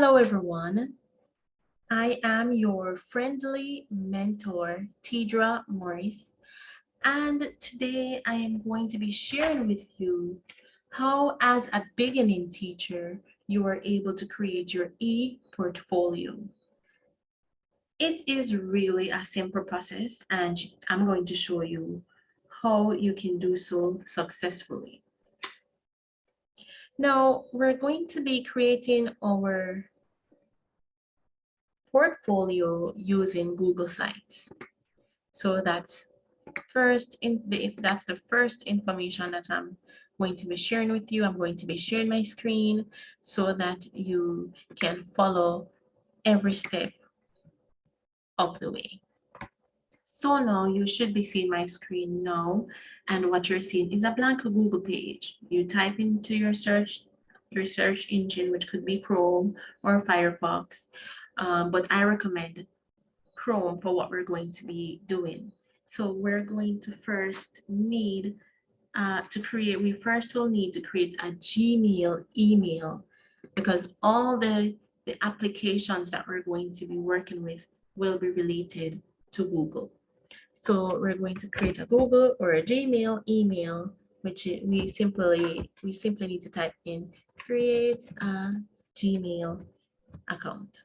Hello, everyone. I am your friendly mentor, Tidra Morris, and today I am going to be sharing with you how, as a beginning teacher, you are able to create your e-portfolio. It is really a simple process, and I'm going to show you how you can do so successfully. Now, we're going to be creating our portfolio using Google Sites. So that's the first information that I'm going to be sharing with you. I'm going to be sharing my screen so that you can follow every step of the way. So now you should be seeing my screen now, and what you're seeing is a blank Google page. You type into your search engine, which could be Chrome or Firefox, but I recommend Chrome for what we're going to be doing. So we're going to first need we first will need to create a Gmail email, because all the applications that we're going to be working with will be related to Google. So we're going to create a Google or a Gmail email, which we simply need to type in create a Gmail account.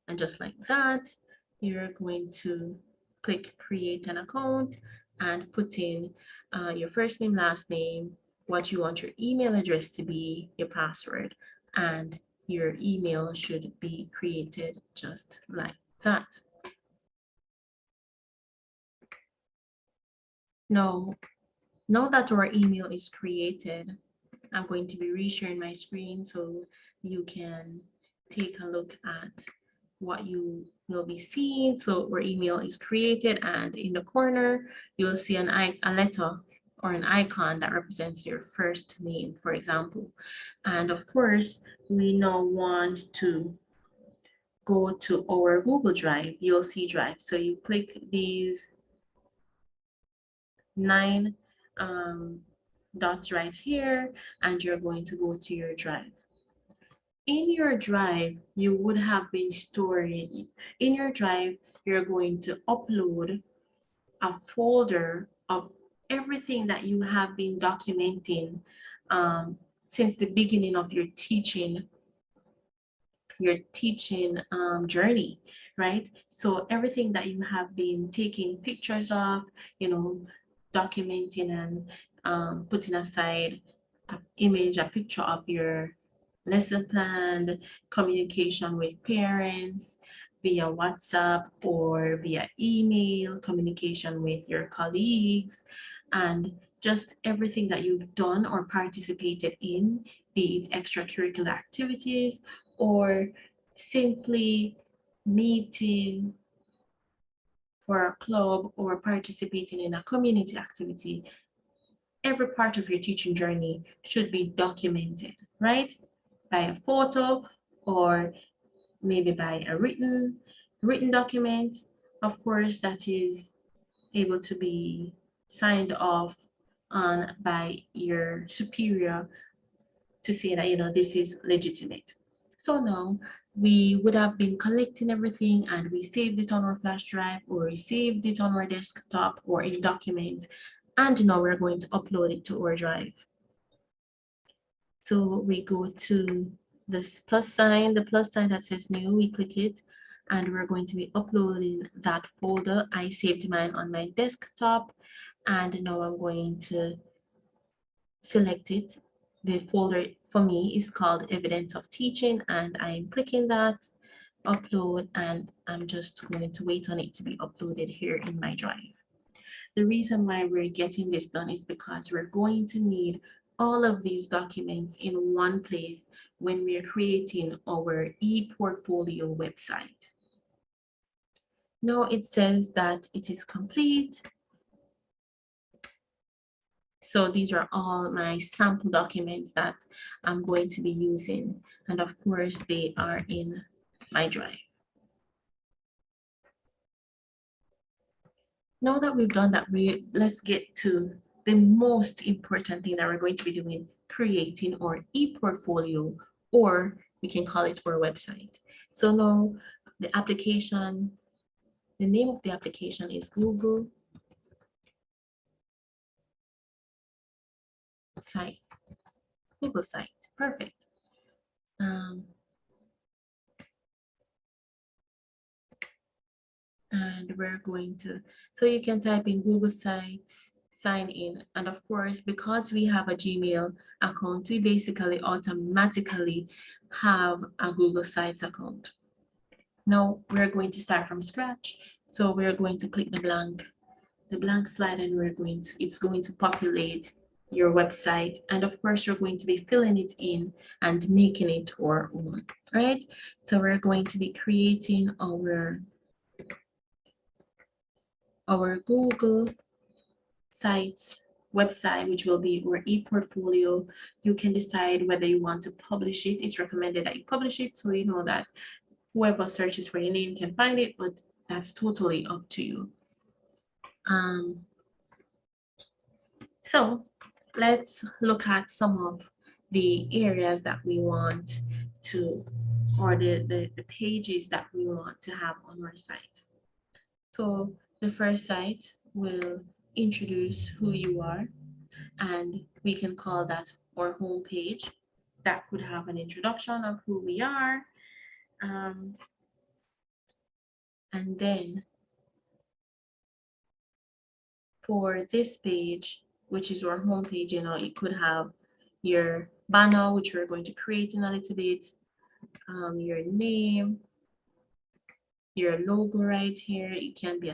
And just like that, you're going to click create an account and put in your first name, last name, what you want your email address to be, your password, and your email should be created just like that. Now that our email is created, I'm going to be resharing my screen so you can take a look at what you will be seeing. So our email is created, and in the corner, you'll see a letter or an icon that represents your first name, for example. And of course, we now want to go to our Google Drive. You'll see Drive. So you click these 9 dots right here, and you're going to go to your Drive. In your Drive, you would have been storing, in your Drive, you're going to upload a folder of everything that you have been documenting since the beginning of your teaching journey, right? So everything that you have been taking pictures of, documenting and putting aside a picture of your lesson plan, communication with parents via WhatsApp or via email, communication with your colleagues, and just everything that you've done or participated in, be it extracurricular activities or simply meeting for a club or participating in a community activity. Every part of your teaching journey should be documented, right? By a photo or maybe by a written document, of course, that is able to be signed off on by your superior to say that this is legitimate. So now we would have been collecting everything and we saved it on our flash drive, or we saved it on our desktop or in documents, and now we're going to upload it to our drive. So we go to this plus sign, the plus sign that says new, we click it, and we're going to be uploading that folder. I saved mine on my desktop, and now I'm going to select it. The folder for me is called evidence of teaching, and I'm clicking that, upload, and I'm just going to wait on it to be uploaded here in my drive. The reason why we're getting this done is because we're going to need all of these documents in one place when we're creating our e-portfolio website. Now it says that it is complete. So these are all my sample documents that I'm going to be using. And of course, they are in my drive. Now that we've done that, let's get to the most important thing that we're going to be doing, creating our e-portfolio or we can call it our website. So now the application, the name of the application is Google Site. Google Site. Perfect. And we're going to, so you can type in Google Sites, sign in, and of course, because we have a Gmail account, we basically automatically have a Google Sites account. Now we're going to start from scratch. So we're going to click the blank slide, and it's going to populate your website. And of course, you're going to be filling it in and making it our own, right? So we're going to be creating our Google Sites website, which will be our e-portfolio. You can decide whether you want to publish it. It's recommended that you publish it, so you know that whoever searches for your name can find it, but that's totally up to you. So let's look at some of the areas that we want to, or the pages that we want to have on our site. So the first site will introduce who you are, and we can call that our home page. That could have an introduction of who we are. And then for this page, which is our home page, you know, it could have your banner, which we're going to create in a little bit, your name, your logo right here. It can be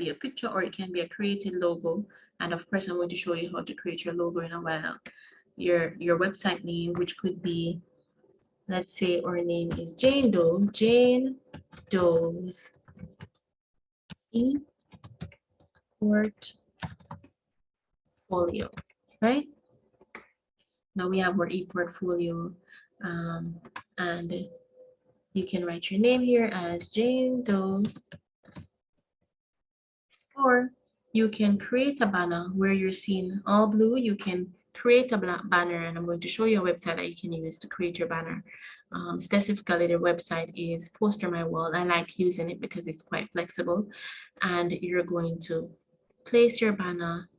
a picture, or it can be a created logo. And of course, I'm going to show you how to create your logo in a while. Your website name, which could be, let's say our name is Jane Doe, Jane Doe's e-portfolio, right? Now we have our e-portfolio, and you can write your name here as Jane Doe, or you can create a banner where you're seeing all blue. You can create a banner, and I'm going to show you a website that you can use to create your banner. Specifically, the website is Poster My Wall. I like using it because it's quite flexible, and you're going to place your banner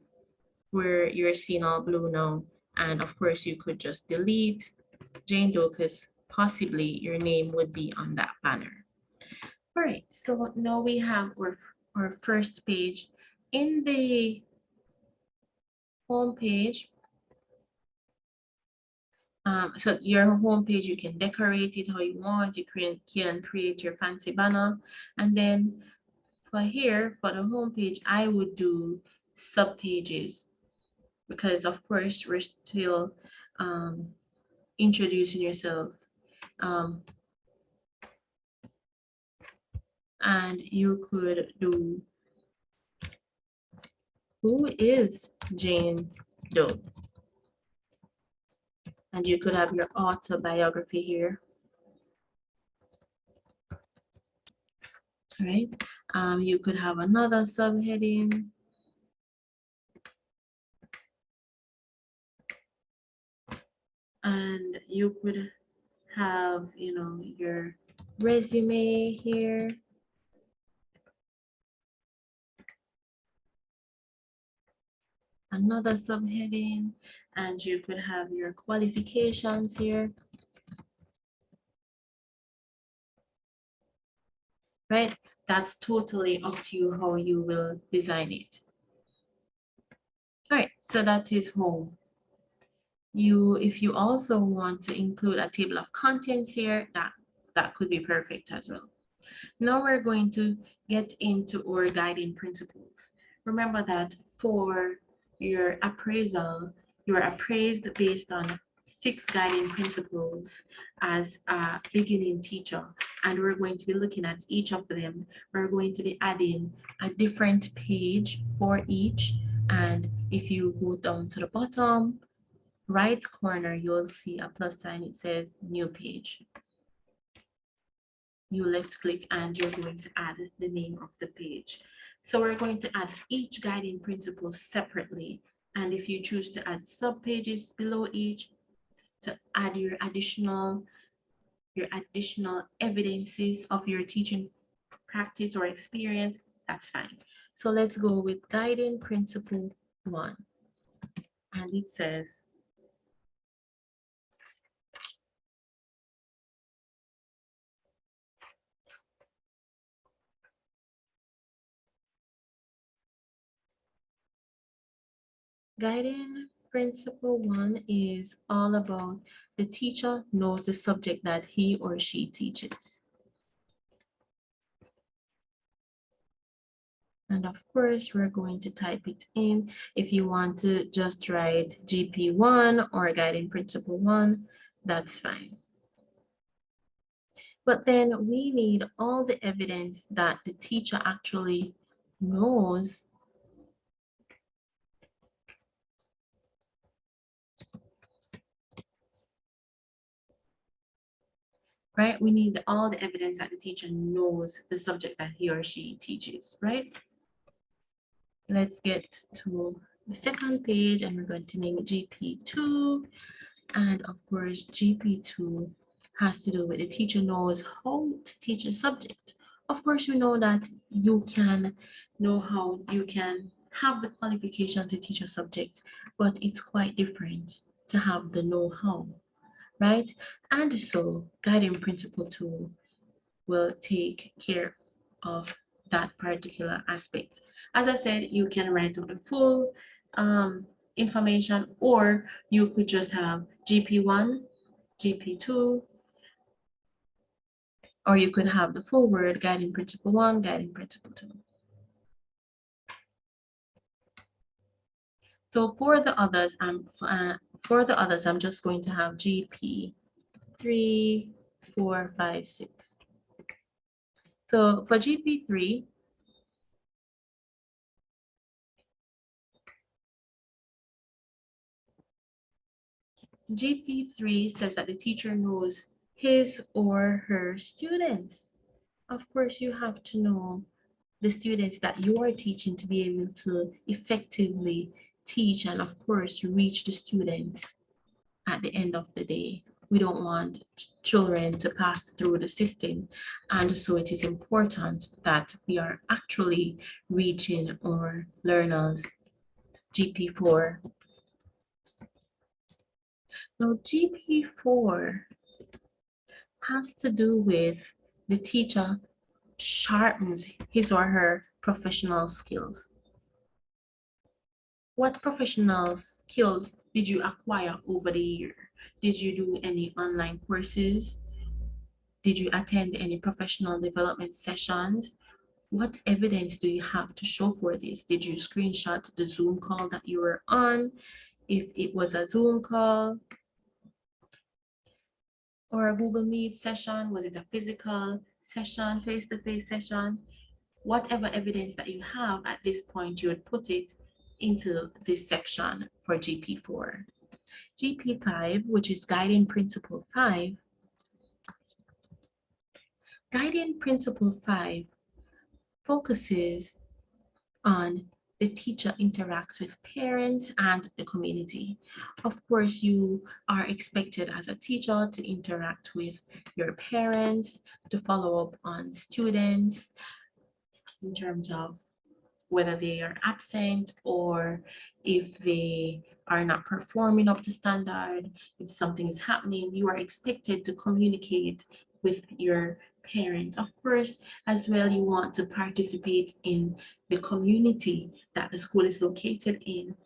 where you're seeing all blue now. And of course, you could just delete Jane Doe, because possibly your name would be on that banner. All right, so now we have our first page. In the home page, so your home page, you can decorate it how you want. You can create your fancy banner. And then for here, for the home page, I would do sub pages, because of course we're still introducing yourself. And you could do, who is Jane Doe? And you could have your autobiography here. Right? You could have another subheading. And you could have, you know, your resume here. Another subheading, and you could have your qualifications here. Right? That's totally up to you how you will design it. All right, so that is home. If you also want to include a table of contents here, that could be perfect as well. Now we're going to get into our guiding principles. Remember that for your appraisal, you're appraised based on 6 guiding principles as a beginning teacher, and we're going to be looking at each of them. We're going to be adding a different page for each, and if you go down to the bottom right corner, you'll see a plus sign. It says new page. You left click and you're going to add the name of the page. So we're going to add each guiding principle separately. And if you choose to add sub pages below each to add your additional your additional evidences of your teaching practice or experience, that's fine. So let's go with guiding principle 1. And it says, guiding principle 1 is all about the teacher knows the subject that he or she teaches. And of course, we're going to type it in. If you want to just write GP1 or guiding principle 1, that's fine. But then we need all the evidence that the teacher actually knows right? We need all the evidence that the teacher knows the subject that he or she teaches, right? Let's get to the second page and we're going to name it GP2. And of course, GP2 has to do with the teacher knows how to teach a subject. Of course, you know that you can know how you can have the qualification to teach a subject, but it's quite different to have the know-how, right? And so guiding principle 2 will take care of that particular aspect. As I said, you can write up the full information, or you could just have GP1, GP2, or you could have the full word guiding principle 1, guiding principle 2. So for the others, I'm just going to have GP 3, 4, 5, 6. So for GP3, GP3 says that the teacher knows his or her students. Of course, you have to know the students that you are teaching to be able to effectively teach and, of course, reach the students at the end of the day. We don't want children to pass through the system. And so it is important that we are actually reaching our learners. GP4. Now, GP4 has to do with the teacher sharpens his or her professional skills. What professional skills did you acquire over the year? Did you do any online courses? Did you attend any professional development sessions? What evidence do you have to show for this? Did you screenshot the Zoom call that you were on? If it was a Zoom call or a Google Meet session, was it a physical session, face-to-face session? Whatever evidence that you have at this point, you would put it into this section for GP4. GP5, which is guiding principle 5. Guiding principle 5 focuses on the teacher interacts with parents and the community. Of course, you are expected as a teacher to interact with your parents, to follow up on students in terms of whether they are absent or if they are not performing up to standard, if something is happening, you are expected to communicate with your parents. Of course, as well, you want to participate in the community that the school is located in.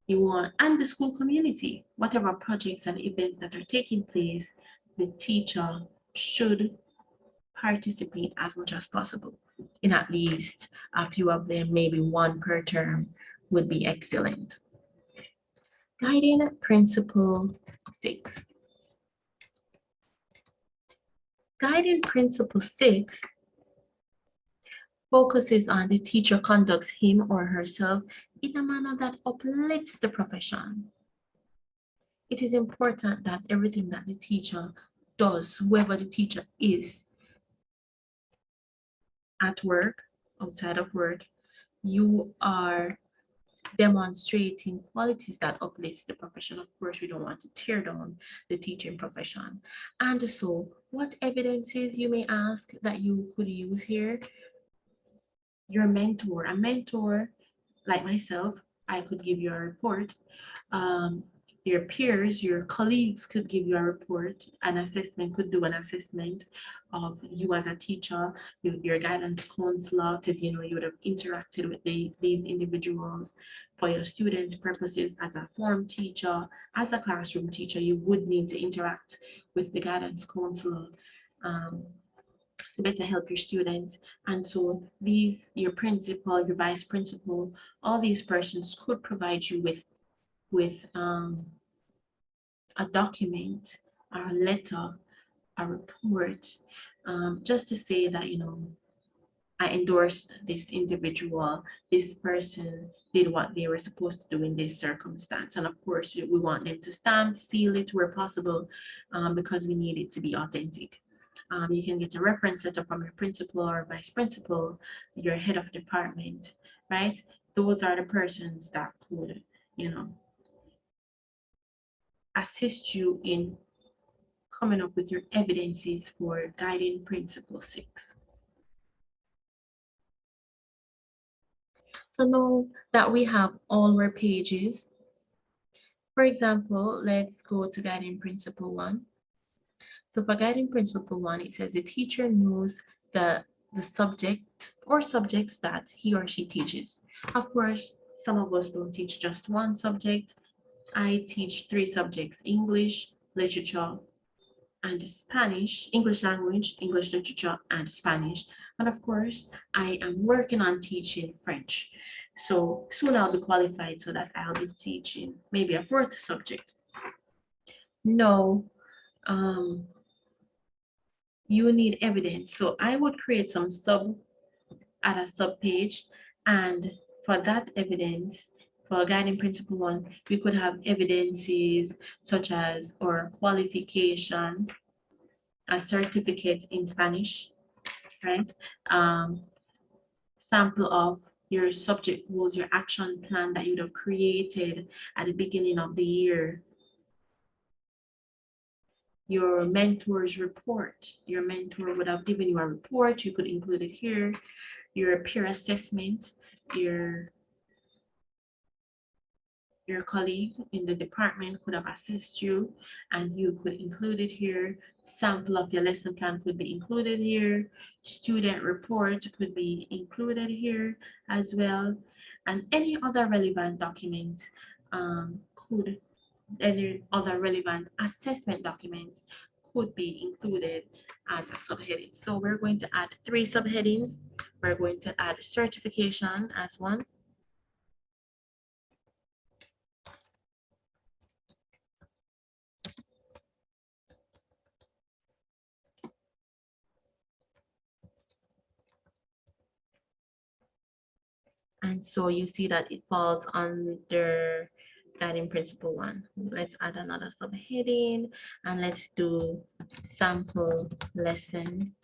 You want, and the school community, whatever projects and events that are taking place, the teacher should participate as much as possible in at least a few of them, maybe one per term would be excellent. Guiding principle 6. Guiding principle 6 focuses on the teacher conducts him or herself in a manner that uplifts the profession. It is important that everything that the teacher does, whoever the teacher is, at work, outside of work, you are demonstrating qualities that uplifts the profession. Of course, we don't want to tear down the teaching profession. And so, what evidences, you may ask, that you could use here? Your mentor, a mentor like myself, I could give you a report. Um, your peers, your colleagues could give you a report, an assessment, could do an assessment of you as a teacher, your guidance counselor, because you know you would have interacted with these individuals for your students' purposes. As a form teacher, as a classroom teacher, you would need to interact with the guidance counselor. Um, to better help your students. And so these, your principal, your vice principal, all these persons could provide you with a document, a letter, a report, just to say that, you know, I endorse this individual, this person did what they were supposed to do in this circumstance. And of course, we want them to stamp, seal it where possible, because we need it to be authentic. You can get a reference letter from your principal or vice principal, your head of department, right? Those are the persons that could, you know, assist you in coming up with your evidences for guiding principle 6. So now that we have all our pages, for example, let's go to guiding principle 1. So for guiding principle 1, it says the teacher knows the subject or subjects that he or she teaches. Of course, some of us don't teach just one subject. I teach 3 subjects: English, literature, and Spanish, English language, English literature, and Spanish. And of course, I am working on teaching French. So soon I'll be qualified so that I'll be teaching maybe a 4th subject. No, um, you need evidence. So I would create some at a sub page, and for that evidence, for guiding principle 1, we could have evidences such as or qualification, a certificate in Spanish, right? Sample of your subject goals, your action plan that you'd have created at the beginning of the year. Your mentor's report. Your mentor would have given you a report. You could include it here. Your peer assessment, your colleague in the department could have assessed you and you could include it here. Sample of your lesson plan could be included here. Student report could be included here as well. And any other relevant documents any other relevant assessment documents could be included as a subheading. So we're going to add 3 subheadings. We're going to add certification as one. And so you see that it falls under guiding principle 1. Let's add another subheading and let's do sample lesson.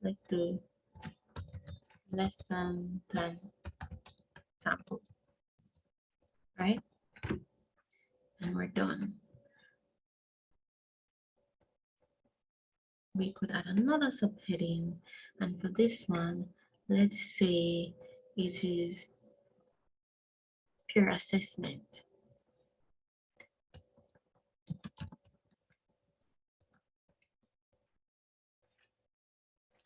Let's do lesson plan sample, right? And we're done. We could add another subheading, and for this one, let's say it is peer assessment.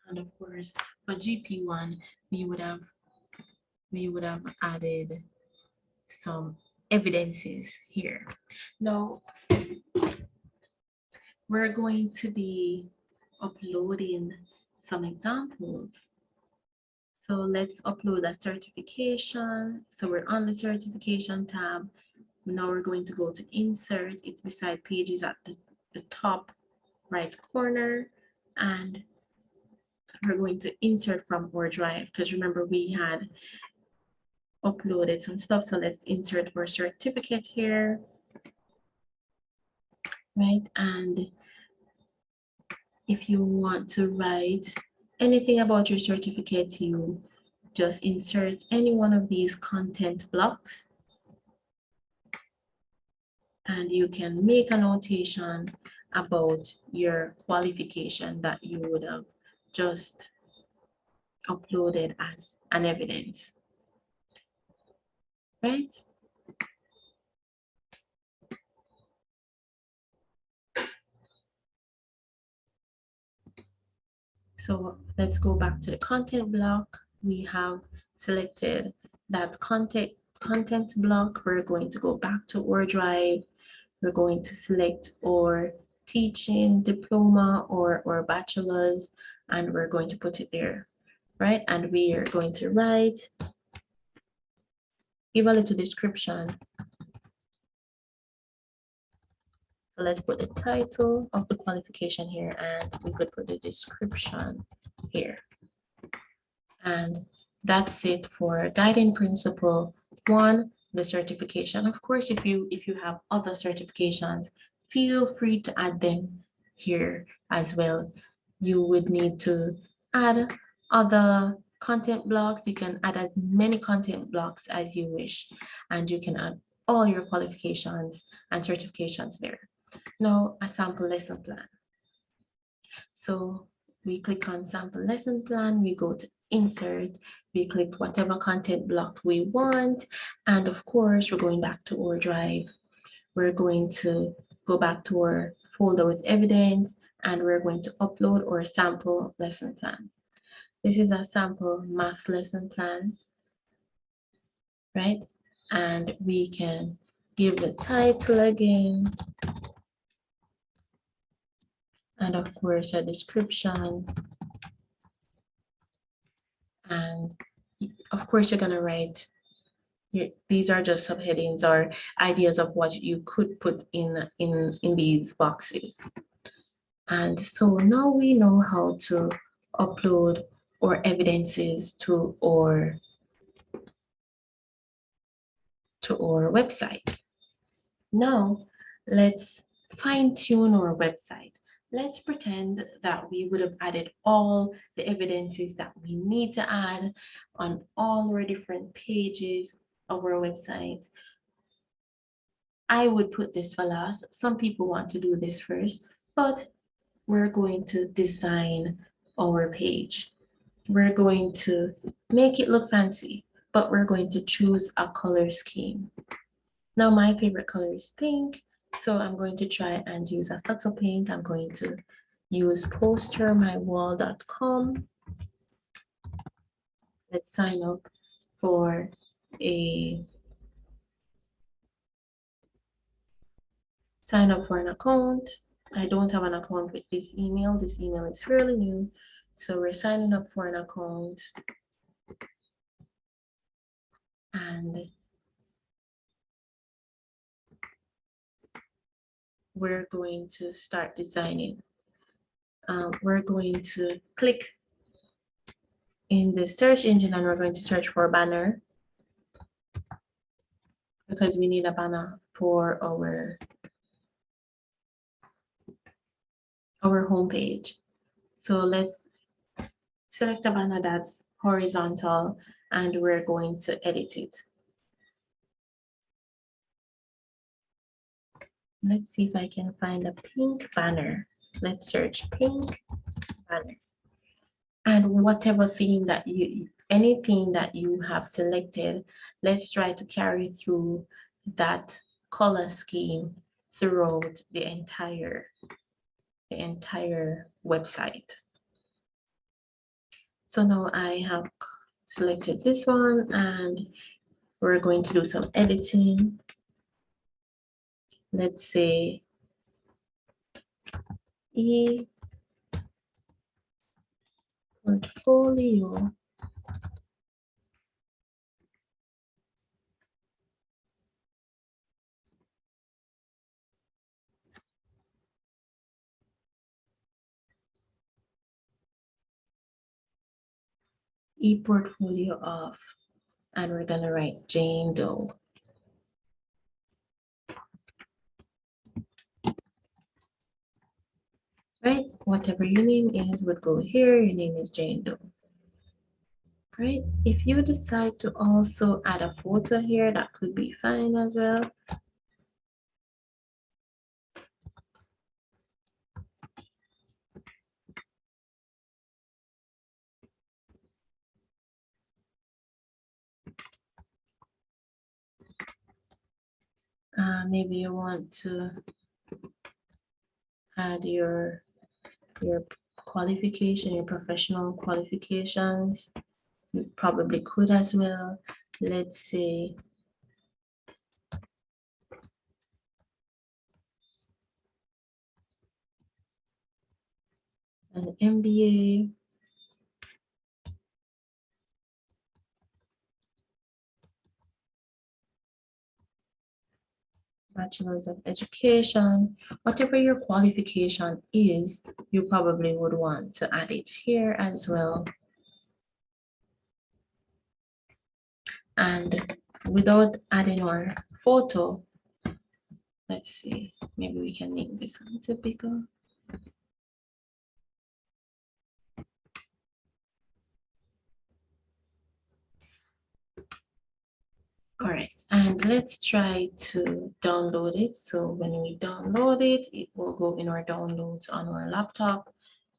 And of course, for GP1, we would have added some evidences here. Now, we're going to be uploading some examples. So let's upload a certification. So we're on the certification tab. Now we're going to go to insert. It's beside pages at the top right corner. And we're going to insert from our drive because remember we had uploaded some stuff. So let's insert our certificate here. Right, and if you want to write anything about your certificate, you just insert any one of these content blocks, and you can make a notation about your qualification that you would have just uploaded as an evidence, right? So let's go back to the content block. We have selected that content block. We're going to go back to our drive. We're going to select our teaching diploma or bachelor's, and we're going to put it there, right? And we are going to write, give a little description. So let's put the title of the qualification here, and we could put the description here. And that's it for guiding principle 1, the certification. Of course, if you have other certifications, feel free to add them here as well. You would need to add other content blocks. You can add as many content blocks as you wish, and you can add all your qualifications and certifications there. Now, a sample lesson plan. So we click on sample lesson plan, we go to insert, we click whatever content block we want, and of course, we're going back to our drive. We're going to go back to our folder with evidence, and we're going to upload our sample lesson plan. This is a sample math lesson plan, right? And we can give the title again, and of course a description, and of course you're gonna write, these are just subheadings or ideas of what you could put in these boxes. And so now we know how to upload our evidences to our website. Now let's fine tune our website. Let's pretend that we would have added all the evidences that we need to add on all our different pages of our website. I would put this for last. Some people want to do this first, but we're going to design our page. We're going to make it look fancy, but we're going to choose a color scheme. Now my favorite color is pink, so I'm going to try and use a subtle pink. I'm going to use postermywall.com. Let's sign up for an account. I don't have an account with this email. This email is fairly new. So we're signing up for an account. And we're going to start designing. We're going to click in the search engine and we're going to search for a banner, because we need a banner for our homepage. So let's select a banner that's horizontal and we're going to edit it. Let's see if I can find a pink banner. Let's search pink banner. And whatever theme that anything that you have selected, let's try to carry through that color scheme throughout the entire website. So now I have selected this one and we're going to do some editing. Let's say e-portfolio of, and we're gonna write Jane Doe. Right, whatever your name is would go here. Your name is Jane Doe. right? If you decide to also add a photo here, that could be fine as well. Maybe you want to add your qualification, your professional qualifications. You probably could as well. Let's say an MBA, Bachelor's of Education, whatever your qualification is, you probably would want to add it here as well. And without adding our photo, let's see, maybe we can make this a little bigger. All right, and let's try to download it. So when we download it, it will go in our downloads on our laptop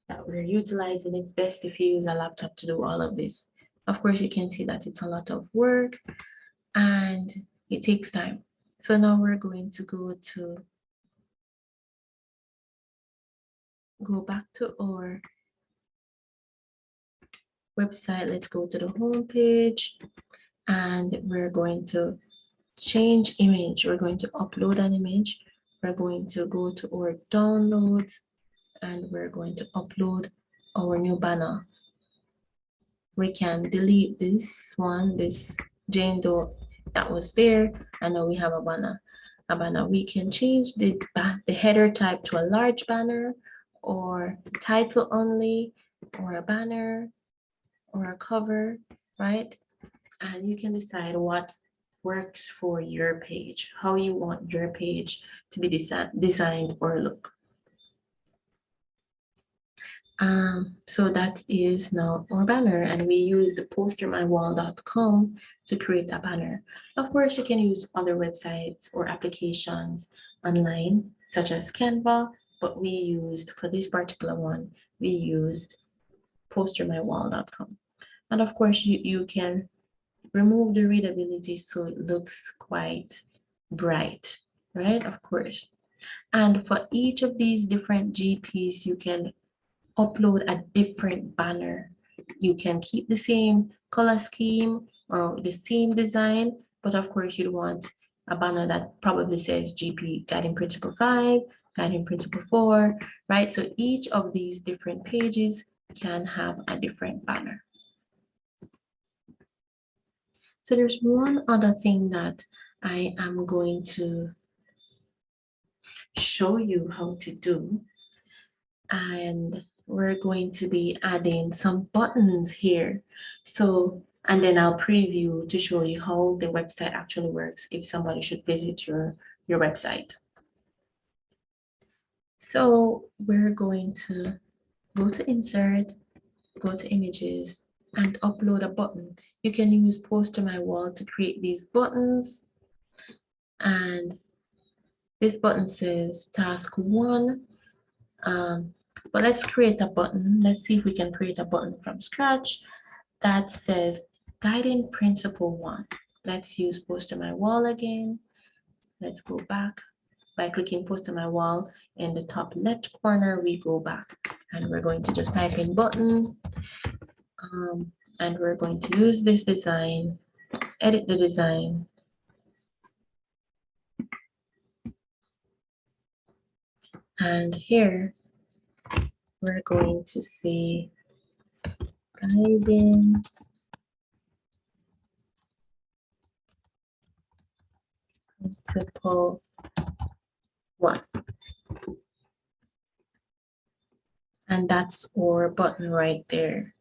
that we're utilizing. It's best if you use a laptop to do all of this. Of course, you can see that it's a lot of work and it takes time. So now we're going to go back to our website. Let's go to the home page and we're going to change image. We're going to upload an image. We're going to go to our downloads and we're going to upload our new banner. We can delete this one, this Jane Doe that was there, and now we have a banner. We can change the header type to a large banner or title only or a banner or a cover, right? And you can decide what works for your page, how you want your page to be designed or look. So that is now our banner, and we use the postermywall.com to create a banner. Of course, you can use other websites or applications online, such as Canva, but we used, for this particular one, we used postermywall.com. And of course, you can remove the readability so it looks quite bright, right? Of course. And for each of these different GPs, you can upload a different banner. You can keep the same color scheme or the same design, but of course you'd want a banner that probably says GP Guiding Principle 5, Guiding Principle 4, right? So each of these different pages can have a different banner. So there's one other thing that I am going to show you how to do, and we're going to be adding some buttons here. So, and then I'll preview to show you how the website actually works if somebody should visit your website. So we're going to go to insert, go to images, and upload a button. You can use Post to My Wall to create these buttons. And this button says task 1. But let's create a button. Let's see if we can create a button from scratch that says Guiding Principle 1. Let's use Post to My Wall again. Let's go back. By clicking Post to My Wall in the top left corner, we go back and we're going to just type in button. And we're going to use this design, edit the design. And here, we're going to say Guiding Principle 1. And that's our button right there.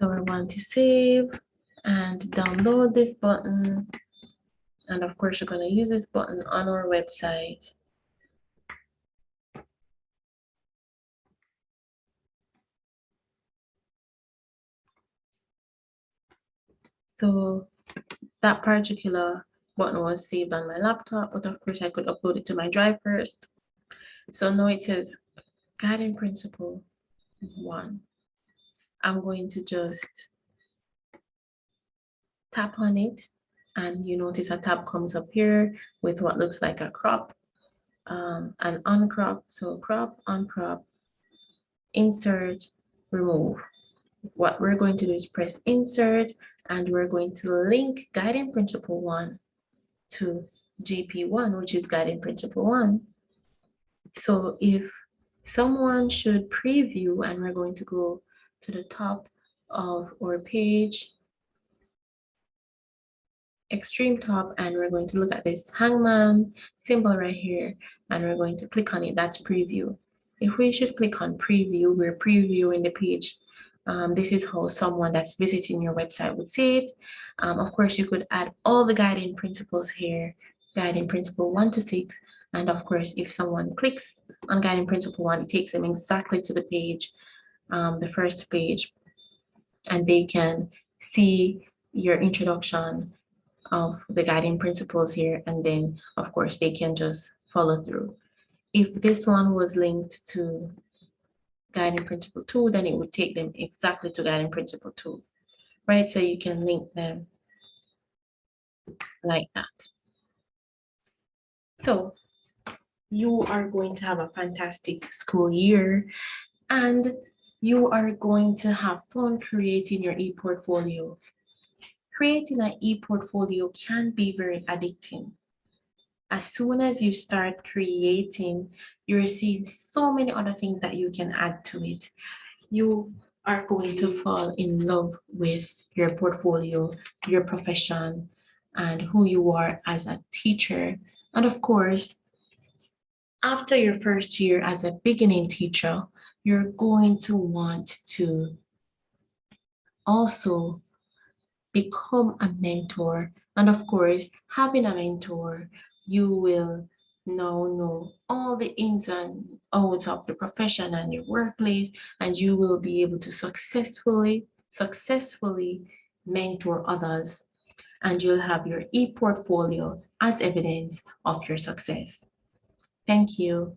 So we want to save and download this button. And of course, you're going to use this button on our website. So that particular button was saved on my laptop, but of course I could upload it to my drive first. So now it says guiding principle 1. I'm going to just tap on it, and you notice a tab comes up here with what looks like a crop and uncrop. So crop, uncrop, insert, remove. What we're going to do is press insert, and we're going to link guiding principle 1 to GP1, which is guiding principle 1. So if someone should preview, and we're going to go to the top of our page, extreme top, and we're going to look at this hangman symbol right here, and we're going to click on it. That's preview. If we should click on preview, we're previewing the page. This is how someone that's visiting your website would see it. Of course, you could add all the guiding principles here, guiding principle 1 to 6. And of course, if someone clicks on guiding principle 1, it takes them exactly to the page, the first page, and they can see your introduction of the guiding principles here, and then of course they can just follow through. If this one was linked to guiding principle 2, then it would take them exactly to guiding principle 2, right? So you can link them like that. So you are going to have a fantastic school year, and you are going to have fun creating your e-portfolio. Creating an e-portfolio can be very addicting. As soon as you start creating, you're seeing so many other things that you can add to it. You are going to fall in love with your portfolio, your profession, and who you are as a teacher. And of course, after your first year as a beginning teacher, you're going to want to also become a mentor. And of course, having a mentor, you will now know all the ins and outs of the profession and your workplace, and you will be able to successfully mentor others, and you'll have your e-portfolio as evidence of your success. Thank you.